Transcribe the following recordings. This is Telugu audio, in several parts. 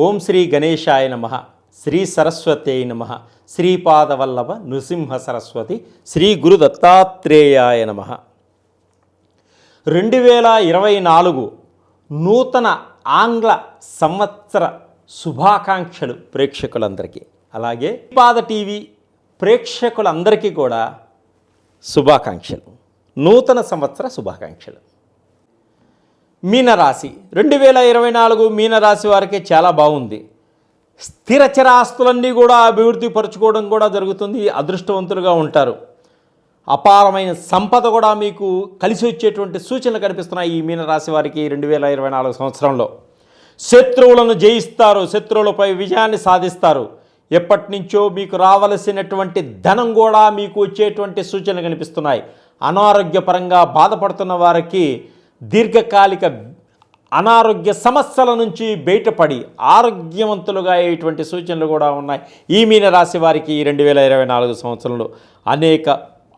ఓం శ్రీ గణేశాయ నమః. శ్రీ సరస్వత్యై నమః. శ్రీపాదవల్లభ నృసింహ సరస్వతి శ్రీ గురు దత్తాత్రేయాయ నమః. 2024 నూతన ఆంగ్ల సంవత్సర శుభాకాంక్షలు ప్రేక్షకులందరికీ, అలాగే పాద టీవీ ప్రేక్షకులందరికీ కూడా శుభాకాంక్షలు, నూతన సంవత్సర శుభాకాంక్షలు. మీనరాశి 2024 మీనరాశి వారికి చాలా బాగుంది. స్థిరచర ఆస్తులన్నీ కూడా అభివృద్ధి పరుచుకోవడం కూడా జరుగుతుంది. అదృష్టవంతులుగా ఉంటారు. అపారమైన సంపద కూడా మీకు కలిసి వచ్చేటువంటి సూచనలు కనిపిస్తున్నాయి ఈ మీనరాశి వారికి 2024 సంవత్సరంలో. శత్రువులను జయిస్తారు, శత్రువులపై విజయాన్ని సాధిస్తారు. ఎప్పటి నుంచో మీకు రావలసినటువంటి ధనం కూడా మీకు వచ్చేటువంటి సూచనలు కనిపిస్తున్నాయి. అనారోగ్యపరంగా బాధపడుతున్న వారికి దీర్ఘకాలిక అనారోగ్య సమస్యల నుంచి బయటపడి ఆరోగ్యవంతులుగా అయ్యేటువంటి సూచనలు కూడా ఉన్నాయి. ఈ మీనరాశి వారికి 2024 సంవత్సరంలో అనేక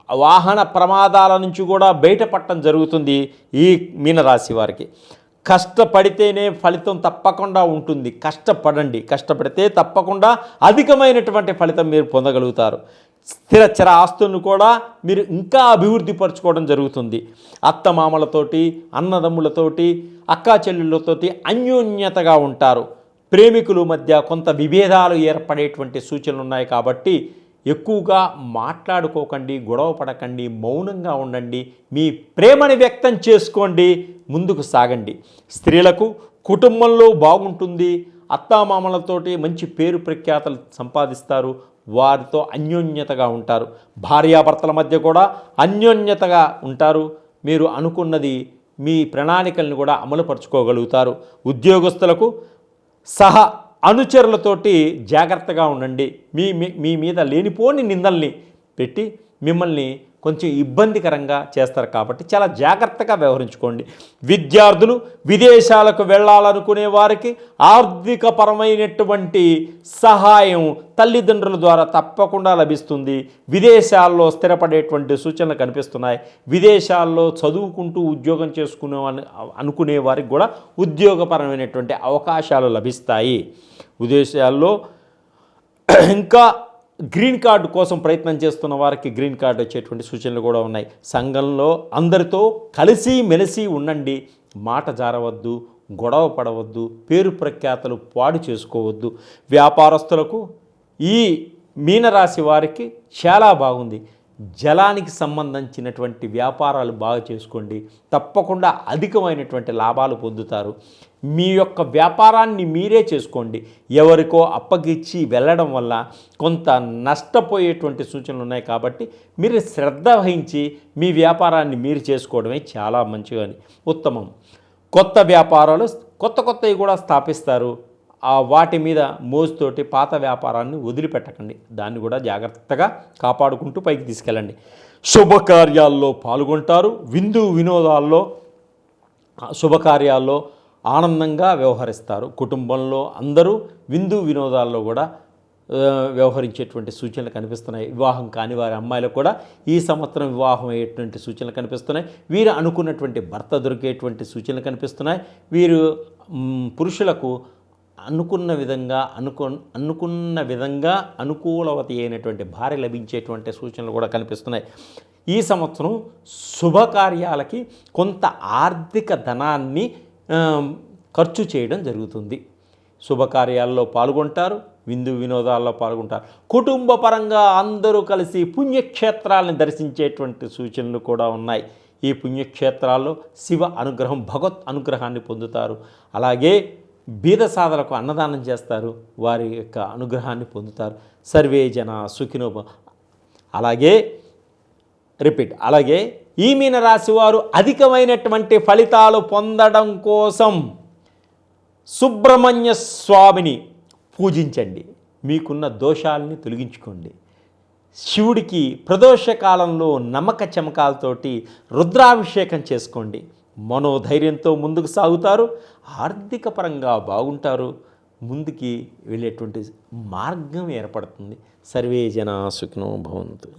వాహన ప్రమాదాల నుంచి కూడా బయటపడటం జరుగుతుంది. ఈ మీనరాశి వారికి కష్టపడితేనే ఫలితం తప్పకుండా ఉంటుంది. కష్టపడితే తప్పకుండా అధికమైనటువంటి ఫలితం మీరు పొందగలుగుతారు. స్థిరచర ఆస్తులను కూడా మీరు ఇంకా అభివృద్ధి పరచుకోవడం జరుగుతుంది. అత్తమామలతోటి, అన్నదమ్ములతోటి, అక్కా చెల్లెళ్ళతోటి అన్యోన్యతగా ఉంటారు. ప్రేమికుల మధ్య కొంత విభేదాలు ఏర్పడేటువంటి సూచనలు ఉన్నాయి. కాబట్టి ఎక్కువగా మాట్లాడుకోకండి, గొడవ పడకండి, మౌనంగా ఉండండి. మీ ప్రేమని వ్యక్తం చేసుకోండి, ముందుకు సాగండి. స్త్రీలకు కుటుంబంలో బాగుంటుంది. అత్తామామలతోటి మంచి పేరు ప్రఖ్యాతలు సంపాదిస్తారు. వారితో అన్యోన్యతగా ఉంటారు. భార్యాభర్తల మధ్య కూడా అన్యోన్యతగా ఉంటారు. మీరు అనుకున్నది, మీ ప్రణాళికలను కూడా అమలుపరుచుకోగలుగుతారు. ఉద్యోగస్తులకు అనుచరులతోటి జాగ్రత్తగా ఉండండి. మీ మీద లేనిపోని నిందల్ని పెట్టి మిమ్మల్ని కొంచెం ఇబ్బందికరంగా చేస్తారు. కాబట్టి చాలా జాగ్రత్తగా వ్యవహరించుకోండి. విద్యార్థులు విదేశాలకు వెళ్ళాలనుకునే వారికి ఆర్థికపరమైనటువంటి సహాయం తల్లిదండ్రుల ద్వారా తప్పకుండా లభిస్తుంది. విదేశాల్లో స్థిరపడేటువంటి సూచనలు కనిపిస్తున్నాయి. విదేశాల్లో చదువుకుంటూ ఉద్యోగం అనుకునే వారికి కూడా ఉద్యోగపరమైనటువంటి అవకాశాలు లభిస్తాయి. విదేశాల్లో ఇంకా గ్రీన్ కార్డు కోసం ప్రయత్నం చేస్తున్న వారికి గ్రీన్ కార్డు వచ్చేటువంటి సూచనలు కూడా ఉన్నాయి. సంఘంలో అందరితో కలిసి మెలిసి ఉండండి. మాట జారవద్దు, గొడవ పడవద్దు, పేరు ప్రఖ్యాతలు పాడు చేసుకోవద్దు. వ్యాపారస్తులకు ఈ మీనరాశి వారికి చాలా బాగుంది. జలానికి సంబంధించినటువంటి వ్యాపారాలు బాగా చేసుకోండి. తప్పకుండా అధికమైనటువంటి లాభాలు పొందుతారు. మీ యొక్క వ్యాపారాన్ని మీరే చేసుకోండి. ఎవరికో అప్పగిచ్చి వెళ్ళడం వల్ల కొంత నష్టపోయేటువంటి సూచనలు ఉన్నాయి. కాబట్టి మీరు శ్రద్ధ వహించి మీ వ్యాపారాన్ని మీరు చేసుకోవడమే చాలా మంచిగా ఉత్తమం. కొత్త వ్యాపారాలు కొత్తవి కూడా స్థాపిస్తారు. వాటి మీద మోజుతోటి పాత వ్యాపారాన్ని వదిలిపెట్టకండి. దాన్ని కూడా జాగ్రత్తగా కాపాడుకుంటూ పైకి తీసుకెళ్ళండి. శుభకార్యాల్లో పాల్గొంటారు. విందు వినోదాల్లో, శుభకార్యాల్లో ఆనందంగా వ్యవహరిస్తారు. కుటుంబంలో అందరూ విందు వినోదాల్లో కూడా వ్యవహరించేటువంటి సూచనలు కనిపిస్తున్నాయి. వివాహం కాని వారి అమ్మాయిలకు కూడా ఈ సంవత్సరం వివాహం అయ్యేటువంటి సూచనలు కనిపిస్తున్నాయి. వీరు అనుకున్నటువంటి భర్త దొరికేటువంటి సూచనలు కనిపిస్తున్నాయి. వీరు పురుషులకు అనుకున్న విధంగా అనుకూలవతి అయినటువంటి భార్య లభించేటువంటి సూచనలు కూడా కనిపిస్తున్నాయి. ఈ సంవత్సరం శుభకార్యాలకి కొంత ఆర్థిక ధనాన్ని ఖర్చు చేయడం జరుగుతుంది. శుభకార్యాల్లో పాల్గొంటారు. విందు వినోదాల్లో పాల్గొంటారు. కుటుంబ పరంగా అందరూ కలిసి పుణ్యక్షేత్రాలను దర్శించేటువంటి సూచనలు కూడా ఉన్నాయి. ఈ పుణ్యక్షేత్రాల్లో శివ అనుగ్రహం, భగవత్ అనుగ్రహాన్ని పొందుతారు. అలాగే బీద సాధలకు అన్నదానం చేస్తారు. వారి యొక్క అనుగ్రహాన్ని పొందుతారు. సర్వే జన సుఖినో. అలాగే ఈ మీనరాశి వారు అధికమైనటువంటి ఫలితాలు పొందడం కోసం సుబ్రహ్మణ్య స్వామిని పూజించండి. మీకున్న దోషాలని తొలగించుకోండి. శివుడికి ప్రదోష కాలంలో నమ్మక చమకాలతోటి రుద్రాభిషేకం చేసుకోండి. మనోధైర్యంతో ముందుకు సాగుతారు. ఆర్థిక పరంగా బాగుంటారు. ముందుకి వెళ్ళేటువంటి మార్గం ఏర్పడుతుంది. సర్వే జనా సుఖినో భవంతు.